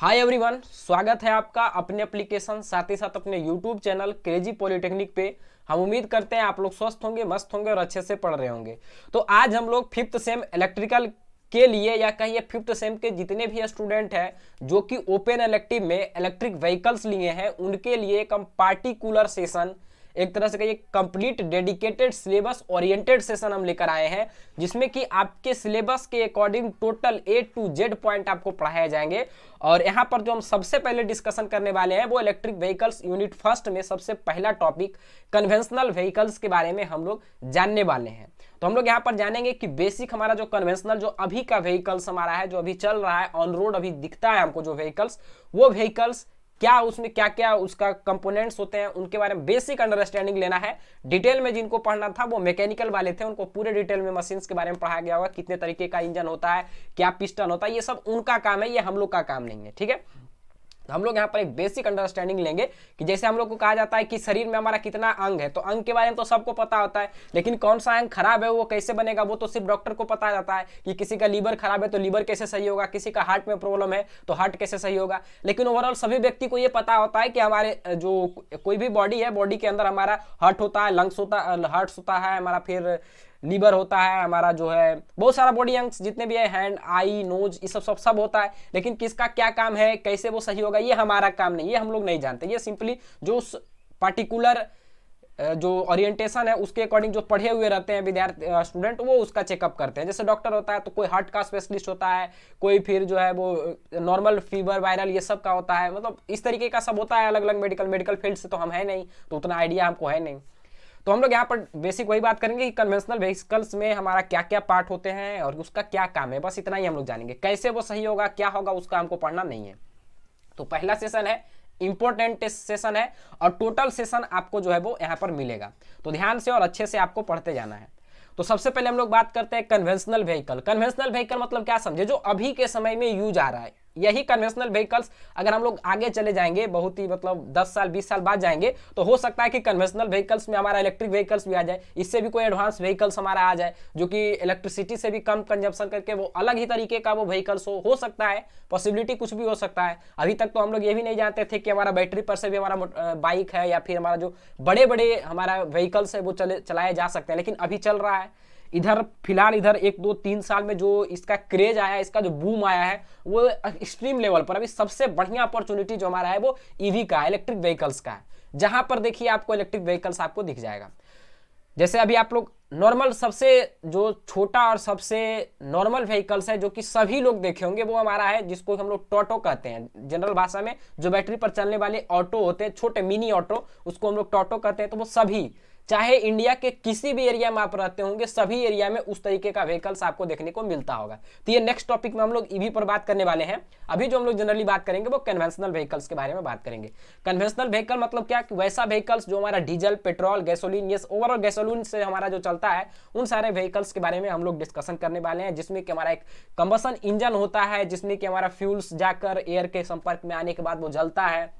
Hi everyone, स्वागत है आपका अपने एप्लीकेशन साथ ही साथ अपने यूट्यूब चैनल क्रेजी पॉलिटेक्निक पे। हम उम्मीद करते हैं आप लोग स्वस्थ होंगे, मस्त होंगे और अच्छे से पढ़ रहे होंगे। तो आज हम लोग फिफ्थ सेम इलेक्ट्रिकल के लिए या कहिए फिफ्थ सेम के जितने भी स्टूडेंट हैं जो कि ओपन इलेक्टिव में इलेक्ट्रिक व्हीकल्स लिए हैं उनके लिए एक पार्टिकुलर सेशन, एक तरह से कहिए complete dedicated syllabus oriented session हम लेकर आए हैं, जिसमें कि आपके सिलेबस के according total A to Z point आपको पढ़ाए जाएंगे। और यहाँ पर जो हम सबसे पहले डिस्कशन करने वाले हैं वो इलेक्ट्रिक व्हीकल्स यूनिट फर्स्ट में सबसे पहला टॉपिक कन्वेंशनल व्हीकल्स के बारे में हम लोग जानने वाले हैं। तो हम लोग यहाँ पर जानेंगे कि बेसिक हमारा जो कन्वेंशनल जो अभी का व्हीकल्स हमारा है, जो अभी चल रहा है ऑन रोड, अभी दिखता है हमको जो व्हीकल्स, वो व्हीकल्स क्या, उसमें क्या क्या उसका कंपोनेंट्स होते हैं, उनके बारे में बेसिक अंडरस्टैंडिंग लेना है। डिटेल में जिनको पढ़ना था वो मैकेनिकल वाले थे, उनको पूरे डिटेल में मशीन्स के बारे में पढ़ाया गया होगा, कितने तरीके का इंजन होता है, क्या पिस्टन होता है, ये सब उनका काम है, ये हम लोग का काम नहीं है। ठीक है, तो हम लोग यहाँ पर एक बेसिक अंडरस्टैंडिंग लेंगे कि जैसे हम लोग को कहा जाता है कि शरीर में हमारा कितना अंग है, तो अंग के बारे में तो सबको पता होता है, लेकिन कौन सा अंग खराब है वो कैसे बनेगा वो तो सिर्फ डॉक्टर को पता जाता है। कि किसी का लीवर खराब है तो लीवर कैसे सही होगा, किसी का हार्ट में प्रॉब्लम है तो हार्ट कैसे सही होगा। लेकिन ओवरऑल सभी व्यक्ति को ये पता होता है कि हमारे जो कोई भी बॉडी है, बॉडी के अंदर हमारा हार्ट होता है, लंग्स होता है, हार्ट होता है हमारा, फिर लीवर होता है हमारा, जो है बहुत सारा बॉडी अंग्स जितने भी है, हैंड, आई, नोज, ये सब होता है। लेकिन किसका क्या काम है, कैसे वो सही होगा, ये हमारा काम नहीं, ये हम लोग नहीं जानते। ये सिंपली जो पार्टिकुलर जो ओरिएंटेशन है उसके अकॉर्डिंग जो पढ़े हुए रहते हैं विद्यार्थी स्टूडेंट, वो उसका चेकअप करते हैं। जैसे डॉक्टर होता है तो कोई हार्ट का स्पेशलिस्ट होता है, कोई फिर जो है वो नॉर्मल फीवर, वायरल, ये सब का होता है। मतलब इस तरीके का सब होता है अलग अलग मेडिकल फील्ड से तो हम है नहीं, तो उतना आइडिया हमको है नहीं। तो हम लोग यहाँ पर बेसिक वही बात करेंगे कि कन्वेंशनल व्हीकल्स में हमारा क्या क्या पार्ट होते हैं और उसका क्या काम है, बस इतना ही हम लोग जानेंगे। कैसे वो सही होगा, क्या होगा, उसका हमको पढ़ना नहीं है। तो पहला सेशन है, इंपॉर्टेंट सेशन है, और टोटल सेशन आपको जो है वो यहाँ पर मिलेगा, तो ध्यान से और अच्छे से आपको पढ़ते जाना है। तो सबसे पहले हम लोग बात करते हैं कन्वेंशनल व्हीकल। कन्वेंशनल व्हीकल मतलब क्या समझे, जो अभी के समय में यूज आ रहा है, यही कन्वेंशनल व्हीकल्स। अगर हम लोग आगे चले जाएंगे, बहुत ही मतलब 10 साल 20 साल बाद जाएंगे, तो हो सकता है कि कन्वेंशनल व्हीकल्स में हमारा इलेक्ट्रिक व्हीकल्स भी आ जाए, इससे भी कोई एडवांस व्हीकल्स हमारा आ जाए जो कि इलेक्ट्रिसिटी से भी कम कंजप्शन करके वो अलग ही तरीके का वो व्हीकल्स हो सकता है। पॉसिबिलिटी कुछ भी हो सकता है। अभी तक तो हम लोग ये भी नहीं जानते थे कि हमारा बैटरी पर से भी हमारा बाइक है या फिर हमारा जो बड़े बड़े हमारा व्हीकल्स है वो चलाए जा सकते हैं, लेकिन अभी चल रहा है। इधर फिलहाल इधर 1-2-3 साल में जो इसका क्रेज आया, इसका जो बूम आया है वो एक्सट्रीम लेवल पर। अभी सबसे बढ़िया अपॉर्चुनिटी जो हमारा है वो ईवी का, इलेक्ट्रिक व्हीकल्स का है। जहां पर देखिए आपको इलेक्ट्रिक व्हीकल्स आपको दिख जाएगा। जैसे अभी आप लोग नॉर्मल सबसे जो छोटा और सबसे नॉर्मल व्हीकल्स है जो कि सभी लोग देखे होंगे, वो हमारा है जिसको हम लोग टोटो कहते हैं जनरल भाषा में। जो बैटरी पर चलने वाले ऑटो होते हैं, छोटे मिनी ऑटो, उसको हम लोग टोटो कहते हैं। तो वो सभी, चाहे इंडिया के किसी भी एरिया में आप रहते होंगे, सभी एरिया में उस तरीके का व्हीकल्स आपको देखने को मिलता होगा। तो ये नेक्स्ट टॉपिक में हम लोग ईवी पर बात करने वाले हैं। अभी जो हम लोग जनरली बात करेंगे वो कन्वेंशनल व्हीकल्स के बारे में बात करेंगे। कन्वेंशनल व्हीकल मतलब क्या, कि वैसा व्हीकल्स जो हमारा डीजल, पेट्रोल, गैसोलीन, ये ओवरऑल गैसोलीन से हमारा जो चलता है, उन सारे व्हीकल्स के बारे में हम लोग डिस्कशन करने वाले हैं। जिसमें कि हमारा एक कंबसन इंजन होता है, जिसमें कि हमारा फ्यूल्स जाकर एयर के संपर्क में आने के बाद वो जलता है,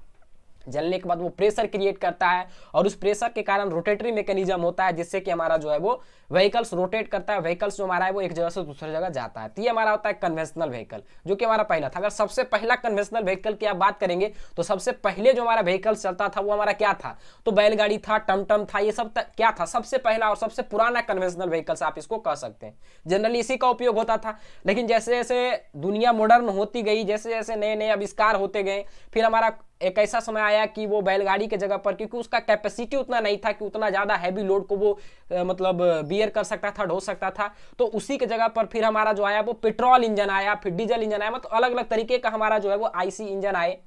जलने के बाद वो प्रेशर क्रिएट करता है, और उस प्रेशर के कारण रोटेटरी मैकेनिज्म होता है, जिससे कि हमारा जो है वो व्हीकल्स रोटेट करता है। व्हीकल्स जो हमारा है वो एक जगह से दूसरी जगह जाता है। तो ये हमारा होता है कन्वेंशनल व्हीकल, जो कि हमारा पहला था। अगर सबसे पहला कन्वेंशनल व्हीकल की आप बात करेंगे तो सबसे पहले जो हमारा व्हीकल्स चलता था वो हमारा क्या था, तो बैलगाड़ी था, टमटम था, ये सब क्या था, सबसे पहला और सबसे पुराना कन्वेंशनल व्हीकल्स आप इसको कह सकते हैं। जनरली इसी का उपयोग होता था। लेकिन जैसे जैसे दुनिया मॉडर्न होती गई, जैसे जैसे नए नए आविष्कार होते गए, फिर हमारा एक ऐसा समय आया कि वो बैलगाड़ी के जगह पर, क्योंकि उसका कैपेसिटी उतना नहीं था कि उतना ज़्यादा हैवी लोड को वो मतलब बियर कर सकता था, ढो सकता था, तो उसी के जगह पर फिर हमारा जो आया वो पेट्रोल इंजन आया, फिर डीजल इंजन आया। मतलब अलग अलग तरीके का हमारा जो है वो आईसी इंजन आए,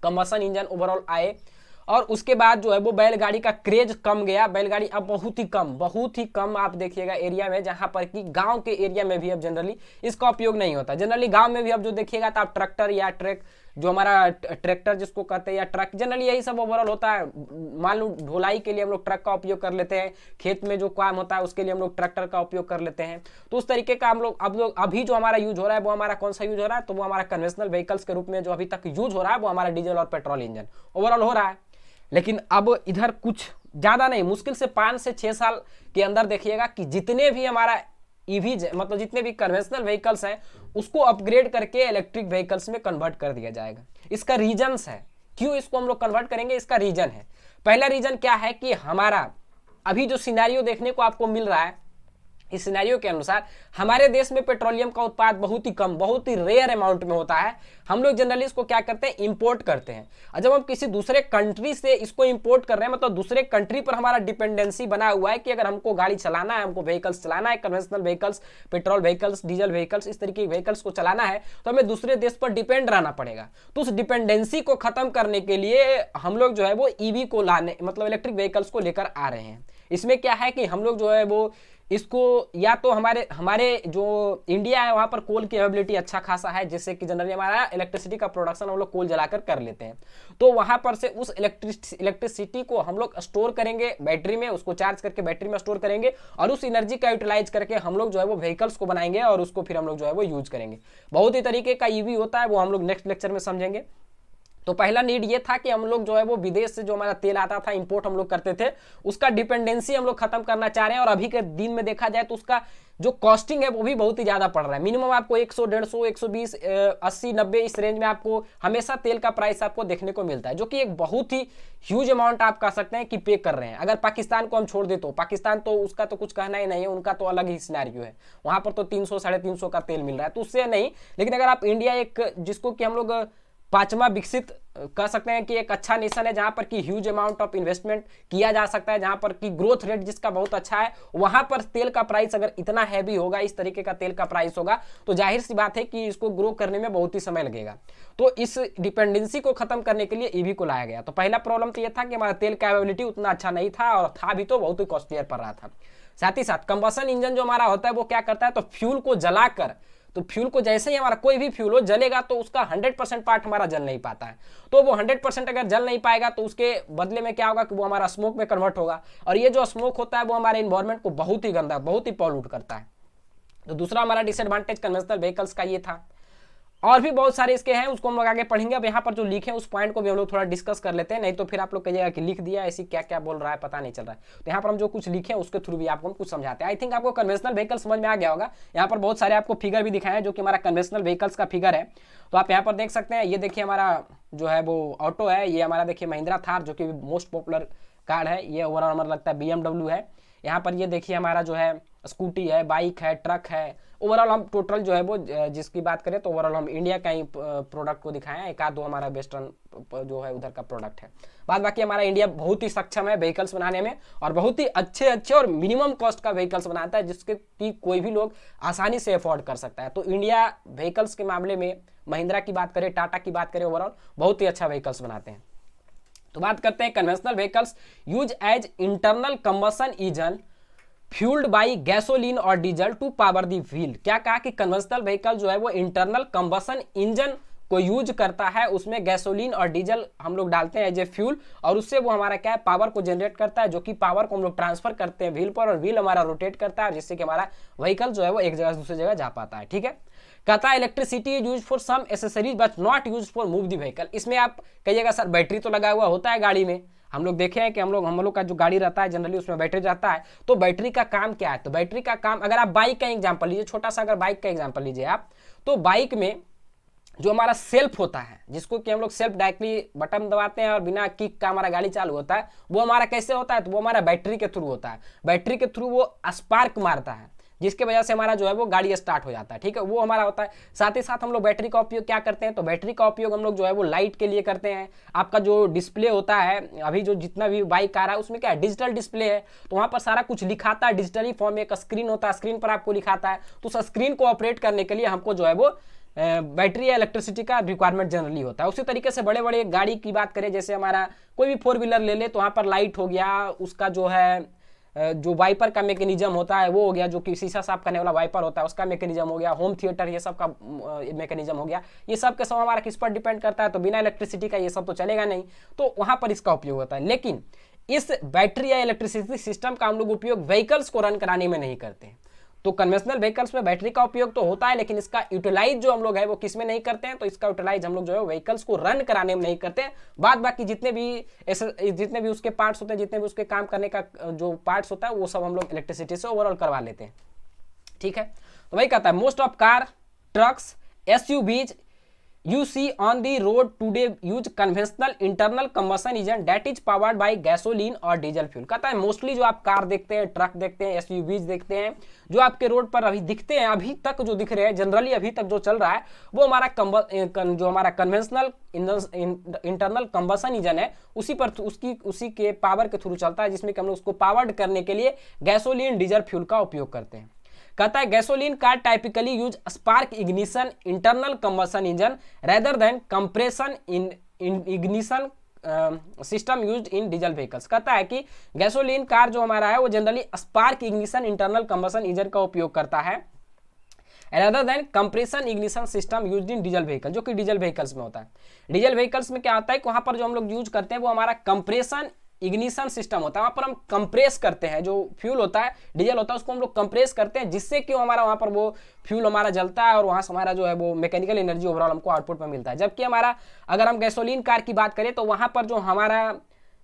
कंबसन इंजन ओवरऑल आए। और उसके बाद जो है वो बैलगाड़ी का क्रेज कम गया। बैलगाड़ी अब बहुत ही कम आप देखिएगा एरिया में, जहां पर कि गांव के एरिया में भी अब जनरली इसका उपयोग नहीं होता। जनरली गांव में भी अब जो देखिएगा तो आप ट्रैक्टर या ट्रक, जो हमारा ट्रैक्टर जिसको कहते हैं, या ट्रक, जनरली यही सब ओवरऑल होता है। मान लो ढुलाई के लिए हम लोग ट्रक का उपयोग कर लेते हैं, खेत में जो काम होता है उसके लिए हम लोग ट्रैक्टर का उपयोग कर लेते हैं। तो उस तरीके का हम लोग अभी जो हमारा यूज हो रहा है वो हमारा कौन सा यूज हो रहा है, तो वो हमारा कन्वेंशनल व्हीकल्स के रूप में जो अभी तक यूज हो रहा है वो हमारा डीजल और पेट्रोल इंजन ओवरऑल हो रहा है। लेकिन अब इधर कुछ ज़्यादा नहीं, मुश्किल से 5 से 6 साल के अंदर देखिएगा कि जितने भी हमारा ईवी मतलब जितने भी कन्वेंशनल व्हीकल्स हैं उसको अपग्रेड करके इलेक्ट्रिक व्हीकल्स में कन्वर्ट कर दिया जाएगा। इसका रीजन्स है क्यों इसको हम लोग कन्वर्ट करेंगे, इसका रीजन है, पहला रीजन क्या है कि हमारा अभी जो सिनेरियो देखने को आपको मिल रहा है, इस सिनेरियो के अनुसार हमारे देश में पेट्रोलियम का उत्पाद बहुत ही कम, बहुत ही रेयर अमाउंट में होता है। हम लोग जनरली इसको क्या करते हैं, इंपोर्ट करते हैं। और जब हम किसी दूसरे कंट्री से इसको इंपोर्ट कर रहे हैं, मतलब दूसरे कंट्री पर हमारा डिपेंडेंसी बना हुआ है कि अगर हमको गाड़ी चलाना है, हमको व्हीकल्स चलाना है, conventional vehicles, petrol vehicles, diesel vehicles, इस तरीके के व्हीकल्स को चलाना है, तो हमें दूसरे देश पर डिपेंड रहना पड़ेगा। तो उस डिपेंडेंसी को खत्म करने के लिए हम लोग जो है वो ईवी को लाने, मतलब इलेक्ट्रिक व्हीकल्स को लेकर आ रहे हैं। इसमें क्या है कि हम लोग जो है वो इसको या तो हमारे जो इंडिया है वहाँ पर कोल की अवेलेबिलिटी अच्छा खासा है, जिससे कि जनरली हमारा इलेक्ट्रिसिटी का प्रोडक्शन हम लोग कोल जलाकर कर लेते हैं। तो वहाँ पर से उस इलेक्ट्रिसिटी को हम लोग स्टोर करेंगे बैटरी में, उसको चार्ज करके बैटरी में स्टोर करेंगे और उस एनर्जी का यूटिलाइज करके हम लोग जो है वो व्हीकल्स को बनाएंगे और उसको फिर हम लोग जो है वो यूज करेंगे। बहुत ही तरीके का ईवी होता है, वो हम लोग नेक्स्ट लेक्चर में समझेंगे। तो पहला नीड ये था कि हम लोग जो है वो विदेश से जो हमारा तेल आता था, इंपोर्ट हम लोग करते थे, उसका डिपेंडेंसी हम लोग खत्म करना चाह रहे हैं। और अभी के दिन में देखा जाए तो उसका जो कॉस्टिंग है वो भी बहुत ही ज्यादा पड़ रहा है। मिनिमम आपको 100, 150, 120, 80, 90 इस रेंज में आपको हमेशा तेल का प्राइस आपको देखने को मिलता है, जो कि एक बहुत ही ह्यूज अमाउंट आप कह सकते हैं कि पे कर रहे हैं। अगर पाकिस्तान को हम छोड़ दे तो पाकिस्तान तो उसका तो कुछ कहना ही नहीं है, उनका तो अलग ही सिनेरियो है, वहां पर तो 300, 350 का तेल मिल रहा है, तो उससे नहीं। लेकिन अगर आप इंडिया एक जिसको कि हम लोग पांचवा विकसित कह सकते हैं कि एक अच्छा नेशन है, जहां पर कि ह्यूज अमाउंट ऑफ इन्वेस्टमेंट किया जा सकता है, जहां पर कि ग्रोथ रेट जिसका बहुत अच्छा है, वहां पर तेल का प्राइस अगर इतना हैवी होगा, इस तरीके का तेल का प्राइस होगा, तो जाहिर सी बात है कि इसको ग्रो करने में बहुत ही समय लगेगा। तो इस डिपेंडेंसी को खत्म करने के लिए ईवी को लाया गया। तो पहला प्रॉब्लम तो यह था कि हमारा तेल का अवेलेबिलिटी उतना अच्छा नहीं था, और था भी तो बहुत ही कॉस्टलियर पड़ रहा था। साथ ही साथ कंबशन इंजन जो हमारा होता है वो क्या करता है, तो फ्यूल को जलाकर, तो फ्यूल को जैसे ही हमारा कोई भी फ्यूल हो जलेगा तो उसका 100% पार्ट हमारा जल नहीं पाता है। तो वो 100% अगर जल नहीं पाएगा तो उसके बदले में क्या होगा कि वो हमारा स्मोक में कन्वर्ट होगा, और ये जो स्मोक होता है वो हमारे इन्वायरमेंट को बहुत ही गंदा, बहुत ही पॉल्यूट करता है। तो दूसरा हमारा डिसएडवांटेज कन्वेंशनल व्हीकल्स का ये था। और भी बहुत सारे इसके हैं, उसको हम लोग आगे पढ़ेंगे। अब यहाँ पर जो लिखे उस पॉइंट को भी हम लोग थोड़ा डिस्कस कर लेते हैं, नहीं तो फिर आप लोग कहिएगा कि लिख दिया ऐसी क्या क्या बोल रहा है, पता नहीं चल रहा है। तो यहाँ पर हम जो कुछ लिखे हैं उसके थ्रू भी आपको हम कुछ समझाते हैं। आई थिंक आपको कन्वेंशनल व्हीकल समझ में आ गया होगा। यहाँ पर बहुत सारे आपको फिगर भी दिखाए हैं जो कि हमारा कन्वेंशनल व्हीकल्स का फिगर है। तो आप यहाँ पर देख सकते हैं, ये देखिए हमारा जो है वो ऑटो है, ये हमारा देखिए महिंद्रा थार जो कि मोस्ट पॉपुलर कार है, ये ओवरऑल हमारा लगता है BMW है। यहाँ पर ये देखिए हमारा जो है स्कूटी है, बाइक है, ट्रक है। ओवरऑल हम टोटल जो है वो जिसकी बात करें तो ओवरऑल हम इंडिया का ही प्रोडक्ट को दिखाएं, एक आध दो हमारा वेस्टर्न जो है उधर का प्रोडक्ट है। बाद बाकी हमारा इंडिया बहुत ही सक्षम है व्हीकल्स बनाने में, और बहुत ही अच्छे अच्छे और मिनिमम कॉस्ट का व्हीकल्स बनाता है, जिसके कि कोई भी लोग आसानी से अफोर्ड कर सकता है। तो इंडिया व्हीकल्स के मामले में महिंद्रा की बात करें, टाटा की बात करें, ओवरऑल बहुत ही अच्छा व्हीकल्स बनाते हैं। तो बात करते हैं conventional vehicles use as internal combustion engine fuelled by gasoline और diesel to power the wheel. क्या कहा कि कन्वेंशनल व्हीकल जो है वो इंटरनल कंबशन इंजन को यूज करता है, उसमें गैसोलीन और डीजल हम लोग डालते हैं एज ए फ्यूल, और उससे वो हमारा क्या है पावर को जनरेट करता है, जो कि पावर को हम लोग ट्रांसफर करते हैं व्हील पर, और व्हील हमारा रोटेट करता है, जिससे कि हमारा व्हीकल जो है वो एक जगह से दूसरी जगह जा पाता है। ठीक है, कहता है electricity is use for some accessories but not use for move the vehicle. इसमें आप कहिएगा सर बैटरी तो लगा हुआ होता है गाड़ी में, हम लोग देखे हैं कि हम लोग का जो गाड़ी रहता है जनरली उसमें बैटरी रहता है। तो बैटरी का काम क्या है, तो बैटरी का काम, अगर आप बाइक का एग्जांपल लीजिए, छोटा सा अगर बाइक का एग्जांपल लीजिए आप, तो बाइक में जो हमारा सेल्फ होता है, जिसको कि हम लोग सेल्फ डायरेक्टली बटन दबाते हैं और बिना किक का हमारा गाड़ी चालू होता है, वो हमारा कैसे होता है, तो वो हमारा बैटरी के थ्रू होता है। बैटरी के थ्रू वो स्पार्क मारता है, जिसके वजह से हमारा जो है वो गाड़ी स्टार्ट हो जाता है। ठीक है, वो हमारा होता है। साथ ही साथ हम लोग बैटरी का उपयोग क्या करते हैं, तो बैटरी का उपयोग हम लोग जो है वो लाइट के लिए करते हैं। आपका जो डिस्प्ले होता है, अभी जो जितना भी बाइक आ रहा है उसमें क्या है, डिजिटल डिस्प्ले है, तो वहाँ पर सारा कुछ लिखाता है डिजिटली फॉर्म में, एक स्क्रीन होता है, स्क्रीन पर आपको लिखाता है। तो उस स्क्रीन को ऑपरेट करने के लिए हमको जो है वो बैटरी या इलेक्ट्रिसिटी का रिक्वायरमेंट जनरली होता है। उसी तरीके से बड़े बड़े गाड़ी की बात करें, जैसे हमारा कोई भी 4 व्हीलर ले ले, तो वहाँ पर लाइट हो गया, उसका जो है जो वाइपर का मैकेनिज्म होता है वो हो गया, जो कि शीशा साफ करने वाला वाइपर होता है उसका मैकेनिज्म हो गया, होम थिएटर ये सब का मैकेनिज्म हो गया। ये सब के सब हमारा किस पर डिपेंड करता है, तो बिना इलेक्ट्रिसिटी का ये सब तो चलेगा नहीं, तो वहाँ पर इसका उपयोग होता है। लेकिन इस बैटरी या इलेक्ट्रिसिटी सिस्टम का हम लोग उपयोग व्हीकल्स को रन कराने में नहीं करते हैं। तो कन्वेंशनल व्हीकल्स में बैटरी का उपयोग तो होता है, लेकिन इसका यूटिलाइज जो हम लोग है वो किस में नहीं करते हैं, तो इसका यूटिलाइज हम लोग जो है व्हीकल्स को रन कराने में नहीं करते हैं। बाद बाकी जितने भी उसके पार्ट्स होते हैं, जितने भी उसके काम करने का जो पार्ट्स होता है वो सब हम लोग इलेक्ट्रिसिटी से ओवरऑल करवा लेते हैं। ठीक है, तो वही कहता है most of car trucks, SUVs you see on the road today use conventional internal combustion engine that is powered by gasoline और डीजल फ्यूल। कहता है मोस्टली जो आप कार देखते हैं, ट्रक देखते हैं, एसयूवीज देखते हैं, जो आपके रोड पर अभी दिखते हैं, अभी तक जो दिख रहे हैं जनरली अभी तक जो चल रहा है वो हमारा जो हमारा कन्वेंशनल इंटरनल कंबसन इंजन है उसी पर उसी के पावर के थ्रू चलता है, जिसमें कि हम लोग उसको पावर्ड करने के लिए गैसोलीन डीजल फ्यूल का उपयोग करते हैं। कहता है gasoline car typically use spark ignition internal combustion engine rather than compression ignition system used in diesel vehicles. कहता है कि गैसोलीन कार जो हमारा है वो generally spark ignition internal combustion engine का उपयोग करता है rather than compression ignition system used in diesel vehicle, जो कि डीजल व्हीकल्स में होता है। डीजल व्हीकल्स में क्या होता है कि वहां पर जो हम लोग यूज करते हैं वो हमारा कंप्रेशन इग्निशन सिस्टम होता है, वहाँ पर हम कंप्रेस करते हैं, जो फ्यूल होता है डीजल होता है उसको हम लोग कंप्रेस करते हैं, जिससे कि हमारा वहाँ पर वो फ्यूल हमारा जलता है और वहाँ से हमारा जो है वो मैकेनिकल एनर्जी ओवरऑल हमको आउटपुट में मिलता है। जबकि हमारा अगर हम गैसोलीन कार की बात करें तो वहाँ पर जो हमारा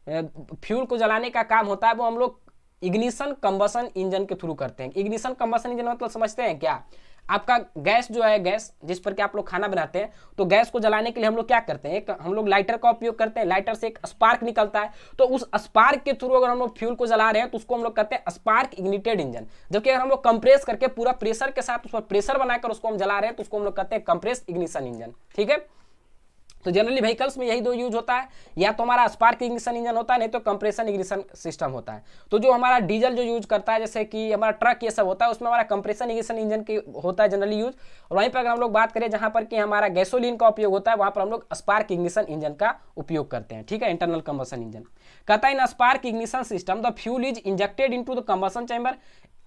फ्यूल को जलाने का काम होता है वो हम लोग इग्निशन कंबसन इंजन के थ्रू करते हैं। इग्निशन कंबसन इंजन मतलब समझते हैं क्या? आपका गैस जो है, गैस जिस पर कि आप लोग खाना बनाते हैं, तो गैस को जलाने के लिए हम लोग क्या करते हैं, एक हम लोग लाइटर का उपयोग करते हैं, लाइटर से एक स्पार्क निकलता है, तो उस स्पार्क के थ्रू अगर हम लोग फ्यूल को जला रहे हैं तो उसको हम लोग कहते हैं स्पार्क इग्निटेड इंजन। जबकि अगर हम लोग कंप्रेस करके पूरा प्रेशर के साथ उस पर प्रेशर बनाकर उसको हम जला रहे हैं तो उसको हम लोग कहते हैं कंप्रेस इग्निशन इंजन। ठीक है, तो जनरली व्हीकल्स में यही दो यूज होता है, या तो हमारा स्पार्क इग्निशन इंजन होता है, नहीं तो कंप्रेशन इग्निशन सिस्टम होता है। तो जो हमारा डीजल जो यूज करता है, जैसे कि हमारा ट्रक ये सब होता है, उसमें हमारा कंप्रेशन इग्निशन इंजन की होता है जनरली यूज। और वहीं पर अगर हम लोग बात करें जहां पर कि हमारा गैसोलीन का उपयोग होता है, वहां पर हम लोग स्पार्क इग्निशन इंजन का उपयोग करते हैं। ठीक है, इंटरनल कंबशन इंजन। कहता है in spark ignition system the fuel is injected into the combustion chamber.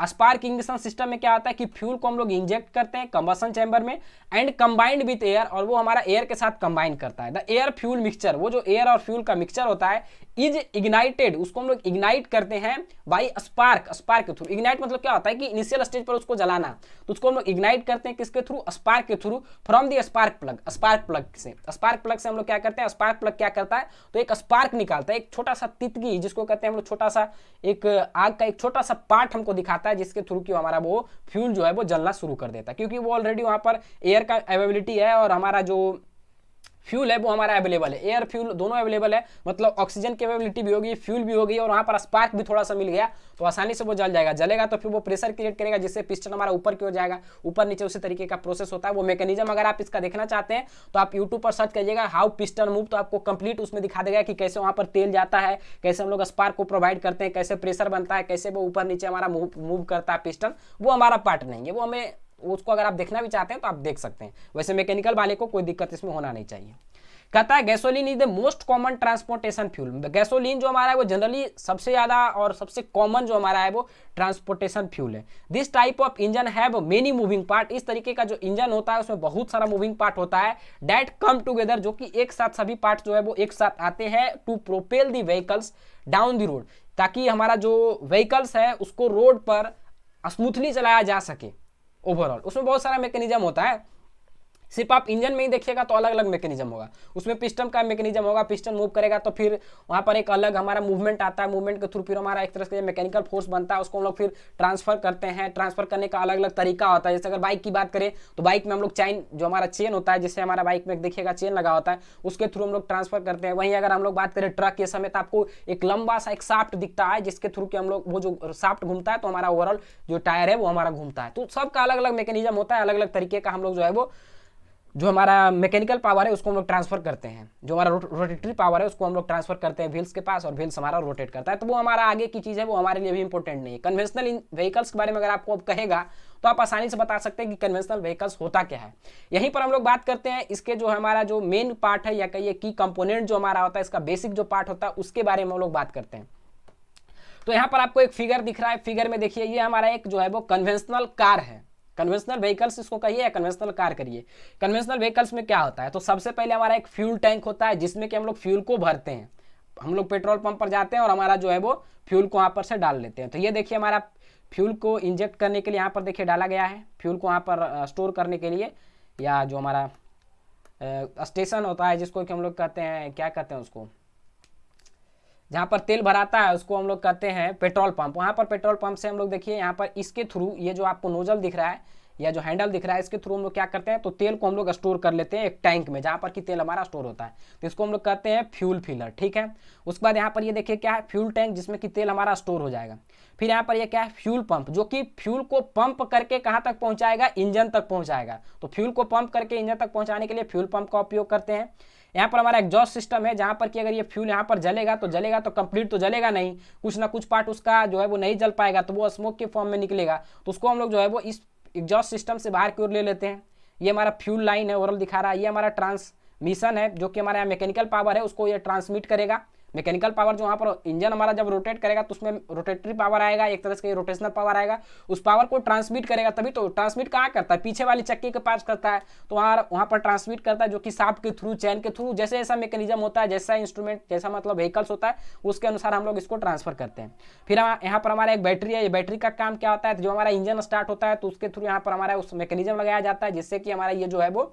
Spark ignition system में क्या होता है कि फ्यूल को हम लोग इंजेक्ट करते हैं कंबशन चैम्बर में एंड कंबाइंड विद एयर, और वो हमारा एयर के साथ कंबाइन करता है। द एयर फ्यूल मिक्सचर, वो जो एयर और फ्यूल का मिक्सचर होता है, इज इग्नाइटेड, उसको हम लोग इग्नाइट करते हैं बाई स्पार्क, स्पार्क के थ्रू। इग्नाइट मतलब क्या होता है कि इनिशियल स्टेज पर उसको जलाना, तो उसको हम लोग इग्नाइट करते हैं किसके थ्रू? स्पार्क के through, from the spark plug. Spark plug से, स्पार्क प्लग से हम लोग क्या करते हैं, स्पार्क प्लग क्या करता है तो एक स्पार्क निकालता है, एक छोटा सा तितली जिसको कहते हैं हम लोग, छोटा सा एक आग का एक छोटा सा पार्ट हमको दिखाता है, जिसके थ्रू की हमारा वो फ्यूल जो है वो जलना शुरू कर देता है, क्योंकि वो ऑलरेडी वहां पर एयर का अवेलेबिलिटी है और हमारा जो फ्यूल है वो हमारा अवेलेबल है। एयर फ्यूल दोनों अवेलेबल है, मतलब ऑक्सीजन की अवेलेबिलिटी भी होगी, फ्यूल भी होगी, और वहां पर स्पार्क भी थोड़ा सा मिल गया तो आसानी से वो जल जाएगा। जलेगा तो फिर वो प्रेशर क्रिएट करेगा, जिससे पिस्टन हमारा ऊपर की ओर जाएगा, ऊपर नीचे उसी तरीके का प्रोसेस होता है। वो मैकेनिज्म अगर आप इसका देखना चाहते हैं तो आप यूट्यूब पर सर्च करिएगा हाउ पिस्टन मूव, तो आपको कंप्लीट उसमें दिखा देगा कि कैसे वहां पर तेल जाता है, कैसे हम लोग स्पार्क को प्रोवाइड करते हैं, कैसे प्रेशर बनता है, कैसे वो ऊपर नीचे हमारा मूव करता है पिस्टन। वो हमारा पार्ट नहीं है, वो हमें उसको अगर आप देखना भी चाहते हैं तो आप देख सकते हैं। वैसे मैकेनिकल वाले को कोई दिक्कत इसमें होना नहीं चाहिए। कहता है gasoline is the most common transportation fuel. Gasoline जो हमारा है वो जनरली सबसे ज्यादा और सबसे कॉमन जो हमारा है वो ट्रांसपोर्टेशन फ्यूल है। This type of engine have many moving part. इस तरीके का जो इंजन होता है उसमें बहुत सारा मूविंग पार्ट होता है, दैट कम टुगेदर, जो कि एक साथ सभी पार्ट जो है वो एक साथ आते हैं, to propel the vehicles down the road, ताकि हमारा जो व्हीकल्स है उसको रोड पर स्मूथली चलाया जा सके। ओवरऑल उसमें बहुत सारा मैकेनिज्म होता है, सिर्फ आप इंजन में ही देखिएगा तो अलग अलग मैकेनिज्म होगा, उसमें पिस्टन का मैकेनिज्म होगा, पिस्टन मूव करेगा तो फिर वहाँ पर एक अलग हमारा मूवमेंट आता है, मूवमेंट के थ्रू फिर हमारा एक तरह से मैकेनिकल फोर्स बनता है, उसको हम लोग फिर ट्रांसफर करते हैं। ट्रांसफर करने का अलग अलग तरीका होता है। जैसे अगर बाइक की बात करें तो बाइक में हम लोग चैन, जो हमारा चेन होता है, जिससे हमारा बाइक में देखिएगा चेन लगा होता है, उसके थ्रू हम लोग ट्रांसफर करते हैं। वहीं अगर हम लोग बात करें ट्रक के समय तो आपको एक लंबा सा एक साफ्ट दिखता है, जिसके थ्रू कि हम लोग वो जो साफ्ट घूमता है तो हमारा ओवरऑल जो टायर है वो हमारा घूमता है। तो सबका अलग अलग मैकेनिज्म होता है, अलग अलग तरीके का हम लोग जो है वो जो हमारा मैकेनिकल पावर है उसको हम लोग ट्रांसफर करते हैं, जो हमारा रोटेटरी पावर है उसको हम लोग ट्रांसफर करते हैं व्हील्स के पास, और व्हील्स हमारा रोटेट करता है। तो वो हमारा आगे की चीज़ है, वो हमारे लिए भी इंपॉर्टेंट नहीं है। कन्वेंशनल व्हीकल्स के बारे में अगर आपको अब कहेगा तो आप आसानी से बता सकते हैं कि कन्वेंशनल व्हीकल्स होता क्या है। यहीं पर हम लोग बात करते हैं इसके जो हमारा जो मेन पार्ट है, या कहिए की कंपोनेंट जो हमारा होता है, इसका बेसिक जो पार्ट होता है उसके बारे में हम लोग बात करते हैं। तो यहाँ पर आपको एक फिगर दिख रहा है, फिगर में देखिए ये हमारा एक जो है वो कन्वेंशनल कार है। कन्वेंशनल व्हीकल्स इसको कहिए या कन्वेंशनल कार करिए। कन्वेंशनल व्हीकल्स में क्या होता है, तो सबसे पहले हमारा एक फ्यूल टैंक होता है, जिसमें कि हम लोग फ्यूल को भरते हैं। हम लोग पेट्रोल पंप पर जाते हैं और हमारा जो है वो फ्यूल को वहाँ पर से डाल लेते हैं। तो ये देखिए हमारा फ्यूल को इंजेक्ट करने के लिए यहाँ पर देखिए डाला गया है, फ्यूल को वहाँ पर स्टोर करने के लिए, या जो हमारा स्टेशन होता है जिसको कि हम लोग कहते हैं, क्या कहते हैं उसको, जहाँ पर तेल भराता है उसको हम लोग कहते हैं पेट्रोल पंप। वहाँ पर पेट्रोल पंप से हम लोग देखिए यहाँ पर इसके थ्रू ये जो आपको नोजल दिख रहा है, या जो हैंडल दिख रहा है इसके थ्रू हम लोग क्या करते हैं, तो तेल को हम लोग स्टोर कर लेते हैं एक टैंक में, जहाँ पर कि तेल हमारा स्टोर होता है, तो इसको हम लोग कहते हैं फ्यूल फिलर। ठीक है, उसके बाद यहाँ पर ये देखिए क्या है, फ्यूल टैंक जिसमें कि तेल हमारा स्टोर हो जाएगा। फिर यहाँ पर ये क्या है, फ्यूल पंप, जो कि फ्यूल को पंप करके कहाँ तक पहुँचाएगा, इंजन तक पहुँचाएगा। तो फ्यूल को पंप करके इंजन तक पहुँचाने के लिए फ्यूल पंप का उपयोग करते हैं। यहाँ पर हमारा एग्जॉस्ट सिस्टम है, जहाँ पर कि अगर ये फ्यूल यहाँ पर जलेगा तो कंप्लीट तो जलेगा नहीं, कुछ ना कुछ पार्ट उसका जो है वो नहीं जल पाएगा, तो वो स्मोक के फॉर्म में निकलेगा। तो उसको हम लोग जो है वो इस एग्जॉस्ट सिस्टम से बाहर की ओर ले लेते हैं। ये हमारा फ्यूल लाइन है, ओवरऑल दिखा रहा है। ये हमारा ट्रांसमिशन है, जो कि हमारे यहाँ मैकेनिकल पावर है, उसको ये ट्रांसमिट करेगा। मैकेनिकल पावर जो वहाँ पर इंजन हमारा जब रोटेट करेगा तो उसमें रोटेटरी पावर आएगा, एक तरह से रोटेशनल पावर आएगा, उस पावर को ट्रांसमिट करेगा। तभी तो ट्रांसमिट कहाँ करता है, पीछे वाली चक्की के पास करता है, तो वहाँ पर ट्रांसमिट करता है, जो कि शाफ्ट के थ्रू, चैन के थ्रू, जैसे जैसा मैकेनिज्म होता है, जैसा इंस्ट्रूमेंट, जैसा मतलब व्हीकल्स होता है, उसके अनुसार हम लोग इसको ट्रांसफर करते हैं। फिर यहाँ पर हमारा एक बैटरी है। ये बैटरी का काम क्या होता है, तो जो हमारा इंजन स्टार्ट होता है तो उसके थ्रू यहाँ पर हमारा उस मैकेनिज्म लगाया जाता है, जिससे कि हमारा ये जो है वो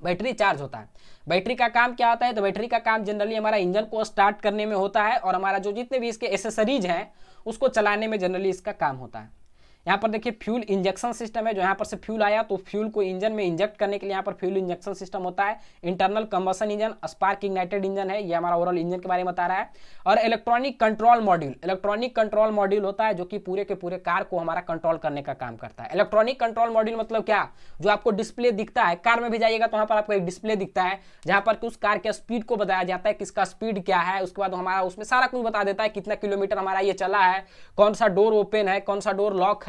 बैटरी चार्ज होता है। बैटरी का काम क्या होता है, तो बैटरी का काम जनरली हमारा इंजन को स्टार्ट करने में होता है, और हमारा जो जितने भी इसके एसेसरीज हैं उसको चलाने में जनरली इसका काम होता है। यहाँ पर देखिए फ्यूल इंजेक्शन सिस्टम है, जो यहाँ पर से फ्यूल आया तो फ्यूल को इंजन में इंजेक्ट करने के लिए यहाँ पर फ्यूल इंजेक्शन सिस्टम होता है। Internal combustion engine, spark ignited engine है, ये हमारा ओवरऑल इंजन के बारे में बता रहा है। और electronic control module, electronic control module होता है, जो कि पूरे के पूरे कार को हमारा कंट्रोल करने का काम करता है। इलेक्ट्रॉनिक कंट्रोल मॉड्यूल मतलब क्या, जो आपको डिस्प्ले दिखता है, कार में भी जाइएगा तो वहाँ पर आपको एक डिस्प्ले दिखता है, जहाँ पर उस कार के स्पीड को बताया जाता है, किसका स्पीड क्या है, उसके बाद हमारा उसमें सारा कुछ बता देता है, कितना किलोमीटर हमारा ये चला है, कौन सा डोर ओपन है, कौन सा डोर लॉक है,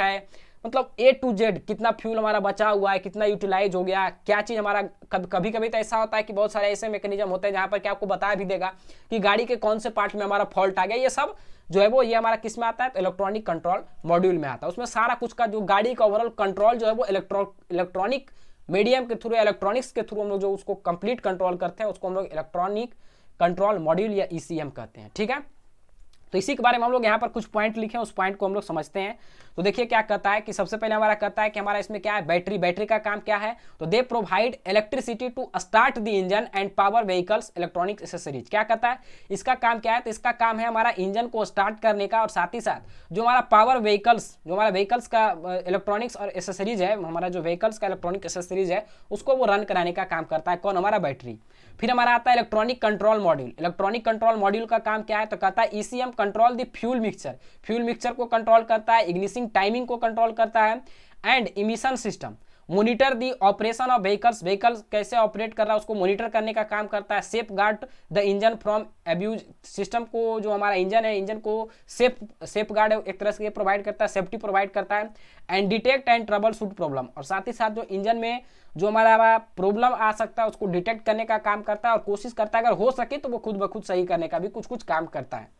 मतलब A to Z कितना फ्यूल हमारा बचा हुआ है, कितना यूटिलाइज हो गया, क्या चीज़ हमारा। कभी कभी तो ऐसा होता है कि बहुत सारे ऐसे मैकेनिज्म होते हैं जहाँ पर क्या आपको बता भी देगा कि गाड़ी के कौन से पार्ट में हमारा फॉल्ट आ गया। ये सब जो है वो ये हमारा किस में आता है, तो इलेक्ट्रॉनिक कंट्रोल मॉड्यूल में आता है। उसमें सारा कुछ का जो गाड़ी का ओवरऑल कंट्रोल जो है वो इलेक्ट्रॉनिक मीडियम के थ्रू, इलेक्ट्रॉनिक्स के थ्रू हम लोग जो उसको कंप्लीट कंट्रोल करते हैं, उसको हम लोग इलेक्ट्रॉनिक कंट्रोल मॉड्यूल या ECM कहते हैं। ठीक है, तो इसी के बारे में हम लोग यहाँ पर कुछ पॉइंट लिखे हैं, उस पॉइंट को हम लोग समझते हैं। तो देखिए क्या कहता है कि सबसे पहले हमारा कहता है कि हमारा इसमें क्या है, बैटरी। बैटरी का काम क्या है, तो they provide electricity to start the engine and power vehicles electronic accessories. क्या कहता है, इसका काम क्या है, तो इसका काम है हमारा इंजन को स्टार्ट करने का, और साथ ही साथ जो हमारा पावर व्हीकल्स, जो हमारा व्हीकल्स का इलेक्ट्रॉनिक्स और एसेसरीज है, हमारा जो व्हीकल्स का इलेक्ट्रॉनिक एसेसरीज है उसको वो रन कराने का काम करता है। कौन, हमारा बैटरी। फिर हमारा आता है electronic control module. Electronic control module का काम क्या है, तो कहता है ECM control the fuel mixture. Fuel mixture को कंट्रोल करता है, इग्निशिंग टाइमिंग को कंट्रोल करता है, and emission system monitor the operation of vehicles. Vehicles कैसे ऑपरेट कर रहा है उसको मॉनिटर करने का काम करता है। Safe guard the engine from abuse. System को, जो हमारा इंजन है, इंजन को सेफ गार्ड एक तरह से प्रोवाइड करता है, सेफ्टी प्रोवाइड करता है। And detect and trouble shoot problem, और साथ ही साथ जो इंजन में जो हमारा प्रॉब्लम आ सकता है उसको डिटेक्ट करने का काम करता है, और कोशिश करता है अगर हो सके तो वो खुद ब खुद सही करने का भी कुछ काम करता है।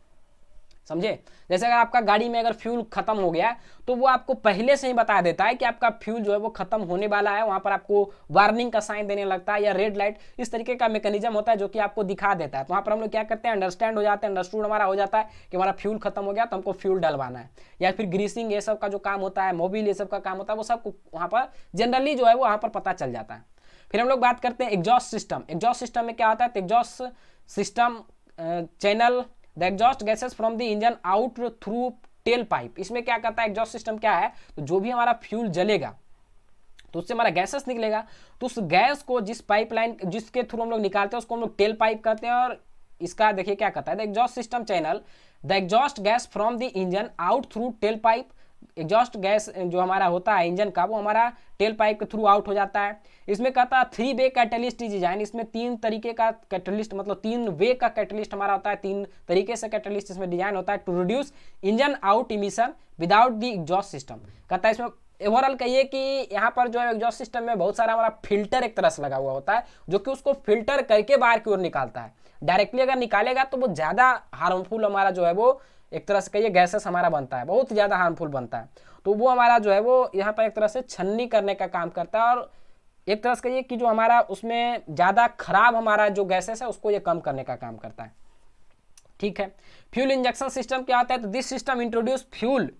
समझे, जैसे अगर आपका गाड़ी में अगर फ्यूल खत्म हो गया तो वो आपको पहले से ही बता देता है कि आपका फ्यूल जो है वो खत्म होने वाला है, वहां पर आपको वार्निंग का साइन देने लगता है, या रेड लाइट, इस तरीके का मैकेनिज्म होता है जो कि आपको दिखा देता है। तो वहां पर हम लोग क्या करते हैं, अंडरस्टैंड हो जाते हैं, अंडरस्टूड हमारा हो जाता है कि हमारा फ्यूल खत्म हो गया तो हमको फ्यूल डलवाना है। या फिर ग्रीसिंग, ये सब का जो काम होता है, मोबिल, ये सब का काम होता है, वो सब वहां पर जनरली जो है वो वहां पर पता चल जाता है। फिर हम लोग बात करते हैं एग्जॉस्ट सिस्टम। एग्जॉस्ट सिस्टम में क्या होता है, तो exhaust system channel the exhaust gases from the engine out through tell pipe. इसमें क्या करता है, एग्जॉस्ट सिस्टम क्या है, तो जो भी हमारा फ्यूल जलेगा तो उससे हमारा गैसेस निकलेगा, तो उस गैस को जिस पाइपलाइन जिसके थ्रू हम लोग निकालते हैं उसको हम लोग टेल पाइप कहते हैं। और इसका देखिए क्या कहता है, the exhaust system channel the exhaust gas from the engine out through tell pipe. Exhaust gas जो हमारा होता है इंजन का, वो हमारा टेल पाइप के थ्रू आउट हो जाता है। इसमें कहता है 3 वे कैटलिस्ट इज डिजाइन। इसमें 3 तरीके का कैटलिस्ट, मतलब 3 वे का कैटलिस्ट हमारा होता है, 3 तरीके से कैटलिस्ट इसमें डिजाइन होता है to reduce engine out emission without the exhaust system. कहता है इसमें ओवरऑल कहिए कि यहाँ पर जो है एग्जॉस्ट सिस्टम में बहुत सारा हमारा फिल्टर एक तरह से लगा हुआ होता है, जो कि उसको फिल्टर करके बाहर की ओर निकालता है। डायरेक्टली अगर निकालेगा तो वो ज़्यादा हार्मफुल हमारा जो है वो एक तरह से कहिए गैसेस हमारा बनता है, बहुत ज़्यादा हार्मफुल बनता है। तो वो हमारा जो है वो यहाँ पर एक तरह से छन्नी करने का काम करता है, और एक तरह से कहिए कि जो हमारा उसमें ज़्यादा खराब हमारा जो गैसेस है उसको ये कम करने का काम करता है। ठीक है, फ्यूल इंजेक्शन सिस्टम क्या आता है, तो this system introduce fuel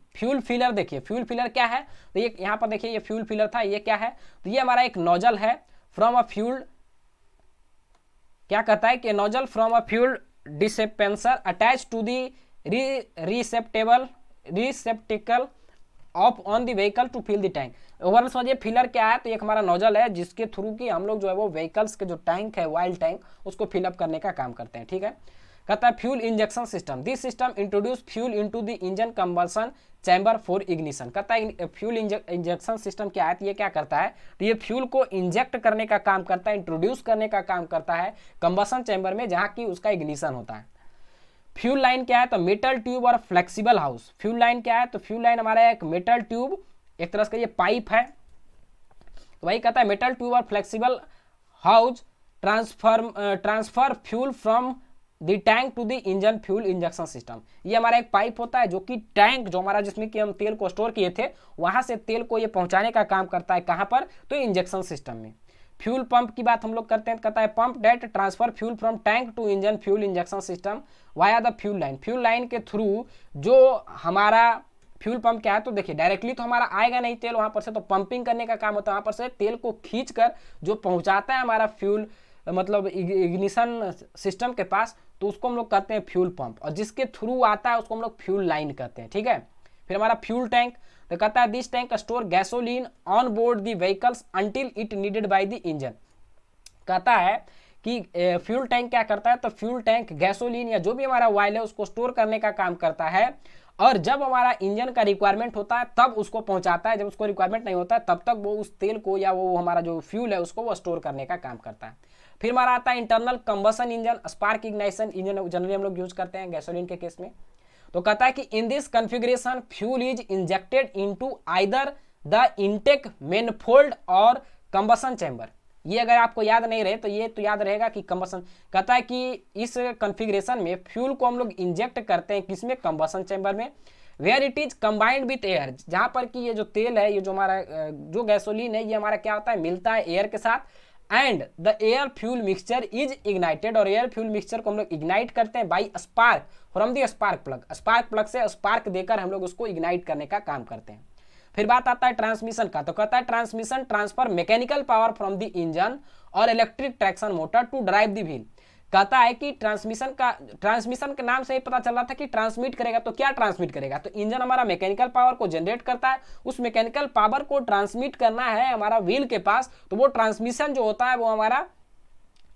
filler. देखिए फ्यूल फिलर क्या है, तो ये यहाँ पर देखिए ये फ्यूल फिलर था, ये क्या है, तो ये हमारा एक नोजल है फ्रॉम अ फ्यूल। क्या कहता है कि nozzle from a fuel dispenser attach to the receptacle of on the vehicle to fill the tank. Overall समझिए फिलर क्या है, तो एक हमारा नोजल है जिसके थ्रू की हम लोग जो है वो व्हीकल्स के जो टैंक है ऑयल टैंक उसको फिलअप करने का काम करते हैं। ठीक है, कहता है fuel injection system, this system introduce fuel into the engine combustion chamber for ignition. कहता है फ्यूल इंजेक्शन सिस्टम क्या है, तो ये क्या करता है, तो ये फ्यूल को इंजेक्ट करने का काम करता है, इंट्रोड्यूस करने का काम करता है कंबशन चैम्बर में जहाँ की उसका इग्निशन होता है। फ्यूल लाइन क्या है, तो मेटल ट्यूब और फ्लेक्सिबल हाउस। फ्यूल लाइन क्या है, तो फ्यूल लाइन हमारा एक मेटल ट्यूब, एक तरह से ये पाइप है, तो वही कहता है मेटल ट्यूब और flexible hose transfer fuel from the tank to the engine fuel injection system. ये हमारा एक पाइप होता है जो कि टैंक जो हमारा जिसमें कि हम तेल को स्टोर किए थे वहां से तेल को ये पहुंचाने का काम करता है, कहां पर, तो इंजेक्शन सिस्टम में। फ्यूल पंप की बात हम लोग करते हैं, कहता है pump that transfer fuel from tank to engine fuel injection system via the fuel line. Fuel line के थ्रू जो हमारा फ्यूल पंप क्या है, तो देखिए डायरेक्टली तो हमारा आएगा नहीं तेल वहां पर से, तो पंपिंग करने का काम होता है, वहां पर से तेल को खींच कर जो पहुंचाता है हमारा फ्यूल मतलब इग्निशन सिस्टम के पास, तो उसको हम लोग कहते हैं फ्यूल पंप, और जिसके थ्रू आता है उसको हम लोग फ्यूल लाइन कहते हैं। ठीक है, फिर हमारा फ्यूल टैंक, तो कहता है this tank store gasoline on board the vehicles until it needed by the engine. कहता है कि फ्यूल टैंक क्या करता है, तो फ्यूल टैंक गैसोलीन या जो भी हमारा ऑयल है उसको स्टोर करने का काम करता है, और जब हमारा इंजन का रिक्वायरमेंट होता है तब उसको पहुंचाता है, जब उसको रिक्वायरमेंट नहीं होता है तब तक वो उस तेल को या वो हमारा जो फ्यूल है उसको वो स्टोर करने का काम करता है। फिर हमारा आता है internal combustion engine, spark ignition engine generally हम लोग यूज करते हैं गैसोलीन के केस में। तो कहता है कि in this configuration fuel is injected into either the intake manifold और कंबशन चैम्बर। ये अगर आपको याद नहीं रहे तो ये तो याद रहेगा कि कंबशन, कहता है कि इस कॉन्फ़िगरेशन में फ्यूल को हम लोग इंजेक्ट करते हैं किसमें, कंबशन चैम्बर में, where it is combined with air, जहां पर कि ये जो तेल है, ये जो हमारा जो गैसोलीन है, ये हमारा क्या होता है, मिलता है एयर के साथ, and the air fuel mixture is ignited, और एयर फ्यूल मिक्सचर को हम लोग इग्नाइट करते हैं by spark from the spark plug, spark plug से स्पार्क देकर हम लोग उसको इग्नाइट करने का काम करते हैं। फिर बात आता है ट्रांसमिशन का, तो कहता है transmission transfer mechanical power from the engine और electric traction motor to drive the wheel. कहता है कि ट्रांसमिशन के नाम से ही पता चल रहा था कि ट्रांसमिट करेगा, तो क्या ट्रांसमिट करेगा, तो इंजन हमारा मैकेनिकल पावर को जनरेट करता है, उस मैकेनिकल पावर को ट्रांसमिट करना है हमारा व्हील के पास, तो वो ट्रांसमिशन जो होता है वो हमारा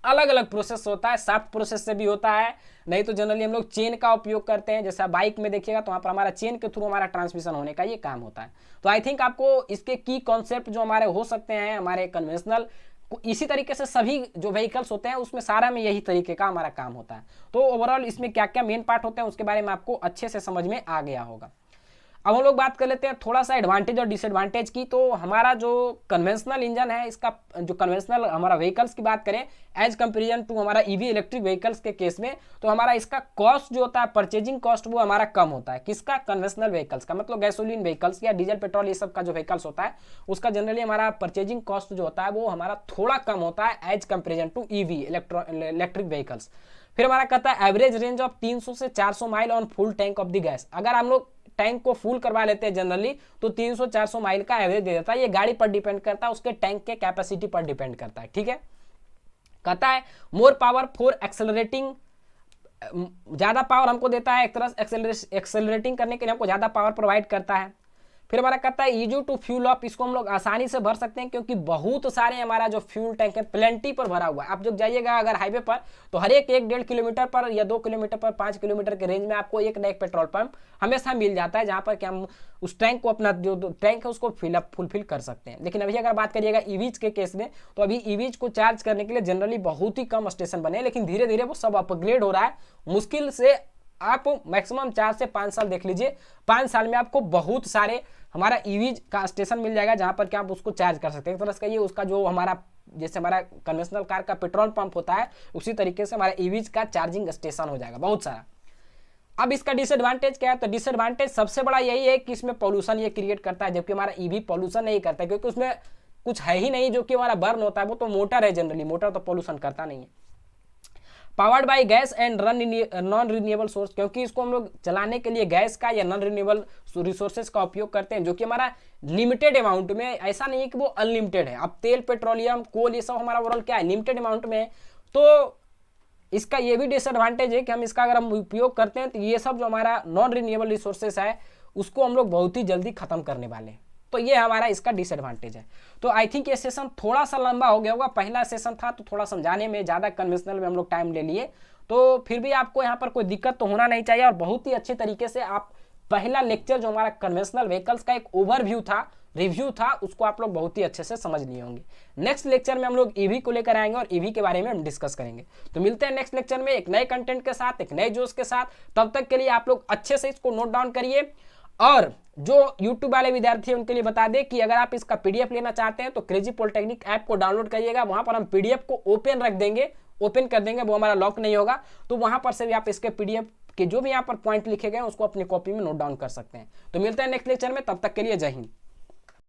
अलग अलग प्रोसेस होता है, सॉफ्ट प्रोसेस से भी होता है, नहीं तो जनरली हम लोग चेन का उपयोग करते हैं, जैसा बाइक में देखिएगा तो वहाँ पर हमारा चेन के थ्रू हमारा ट्रांसमिशन होने का ये काम होता है। तो आई थिंक आपको इसके की कॉन्सेप्ट जो हमारे हो सकते हैं हमारे कन्वेंशनल, इसी तरीके से सभी जो व्हीकल्स होते हैं उसमें सारा में यही तरीके का हमारा काम होता है। तो ओवरऑल इसमें क्या क्या मेन पार्ट होते हैं उसके बारे में आपको अच्छे से समझ में आ गया होगा। अब हम लोग बात कर लेते हैं थोड़ा सा एडवांटेज और डिसएडवांटेज की। तो हमारा जो कन्वेंशनल इंजन है, इसका जो कन्वेंशनल हमारा व्हीकल्स की बात करें एज कंपेरिजन टू हमारा ईवी इलेक्ट्रिक व्हीकल्स के केस में, तो हमारा इसका कॉस्ट जो होता है, परचेजिंग कॉस्ट, वो हमारा कम होता है। किसका, कन्वेंशनल व्हीकल्स का, मतलब गैसोलीन व्हीकल्स या डीजल पेट्रोल ये सब का जो व्हीकल्स होता है उसका जनरली हमारा परचेजिंग कॉस्ट जो होता है वो हमारा थोड़ा कम होता है as comparison to EV electric vehicles. फिर हमारा कहता है एवरेज रेंज ऑफ 300 से 400 mile on full tank of the gas. अगर हम लोग टैंक को फुल करवा लेते हैं जनरली तो 300-400 माइल का एवरेज दे देता है। ये गाड़ी पर डिपेंड करता है, उसके टैंक के कैपेसिटी पर डिपेंड करता है। ठीक है, कहता है मोर पावर फॉर एक्सेलरेटिंग, ज्यादा पावर हमको देता है, एक तरह से एक्सेलरेटिंग करने के लिए हमको ज्यादा पावर प्रोवाइड करता है। फिर हमारा कहता है इजी टू फ्यूल अप, इसको हम लोग आसानी से भर सकते हैं क्योंकि बहुत सारे हमारा जो फ्यूल टैंक है प्लेंटी पर भरा हुआ है। आप जब जाइएगा अगर हाईवे पर तो हर एक 1-1.5 किलोमीटर पर या 2 किलोमीटर पर 5 किलोमीटर के रेंज में आपको एक ना एक पेट्रोल पंप हमेशा मिल जाता है जहां पर कि हम उस टैंक को, अपना जो टैंक है उसको फुलफिल कर सकते हैं। लेकिन अभी अगर बात करिएगा ईवीज के केस में, तो अभी ईवीज को चार्ज करने के लिए जनरली बहुत ही कम स्टेशन बने, लेकिन धीरे धीरे वो सब अपग्रेड हो रहा है। मुश्किल से आप मैक्सिमम 4 से 5 साल देख लीजिए, 5 साल में आपको बहुत सारे हमारा ईवीज का स्टेशन मिल जाएगा जहां पर कि आप उसको चार्ज कर सकते हैं। एक तरह से ये उसका जो हमारा, जैसे हमारा कन्वेंशनल कार का पेट्रोल पंप होता है उसी तरीके से हमारा ईवीज का चार्जिंग स्टेशन हो जाएगा बहुत सारा। अब इसका डिसएडवांटेज क्या है, तो डिसएडवांटेज सबसे बड़ा यही है कि इसमें पॉल्यूशन ये क्रिएट करता है, जबकि हमारा ईवी पॉल्यूशन नहीं करता है क्योंकि उसमें कुछ है ही नहीं जो कि हमारा बर्न होता है, वो तो मोटर है, जनरली मोटर तो पॉल्यूशन करता नहीं है। Powered by gas and non renewable source, क्योंकि इसको हम लोग चलाने के लिए गैस का या नॉन रिन्यूएबल रिसोर्सेज का उपयोग करते हैं जो कि हमारा लिमिटेड अमाउंट में, ऐसा नहीं है कि वो अनलिमिटेड है। अब तेल, पेट्रोलियम, कोल ये सब हमारा ओवरऑल क्या है, लिमिटेड अमाउंट में है। तो इसका ये भी डिसएडवांटेज है कि हम इसका अगर हम उपयोग करते हैं तो ये सब जो हमारा नॉन रिन्यूएबल रिसोर्सेज है उसको हम लोग बहुत ही जल्दी खत्म करने वाले हैं। तो ये हमारा इसका डिसएडवांटेज है। तो आई थिंक ये सेशन थोड़ा सा लंबा हो गया होगा, पहला सेशन था तो थोड़ा समझाने में ज़्यादा कन्वेंशनल में हम लोग टाइम ले लिए, तो फिर भी आपको यहाँ पर कोई दिक्कत तो होना नहीं चाहिए। और बहुत ही अच्छे तरीके से आप पहला लेक्चर जो हमारा कन्वेंशनल व्हीकल्स का एक ओवरव्यू था, रिव्यू था, उसको आप लोग बहुत ही अच्छे से समझ लिए होंगे। नेक्स्ट लेक्चर में हम लोग ईवी को लेकर आएंगे और ईवी के बारे में हम डिस्कस करेंगे। तो मिलते हैं नेक्स्ट लेक्चर में एक नए कंटेंट के साथ, एक नए जोश के साथ। तब तक के लिए आप लोग अच्छे से इसको नोट डाउन करिए। और जो YouTube वाले विद्यार्थी हैं उनके लिए बता दें कि अगर आप इसका PDF लेना चाहते हैं तो क्रेजी पॉलिटेक्निक ऐप को डाउनलोड करिएगा। वहां पर हम PDF को ओपन रख देंगे, ओपन कर देंगे, वो हमारा लॉक नहीं होगा। तो वहां पर से भी आप इसके PDF के जो भी यहाँ पर पॉइंट लिखे गए हैं उसको अपनी कॉपी में नोट डाउन कर सकते हैं। तो मिलते हैं नेक्स्ट लेक्चर में, तब तक के लिए जय हिंद।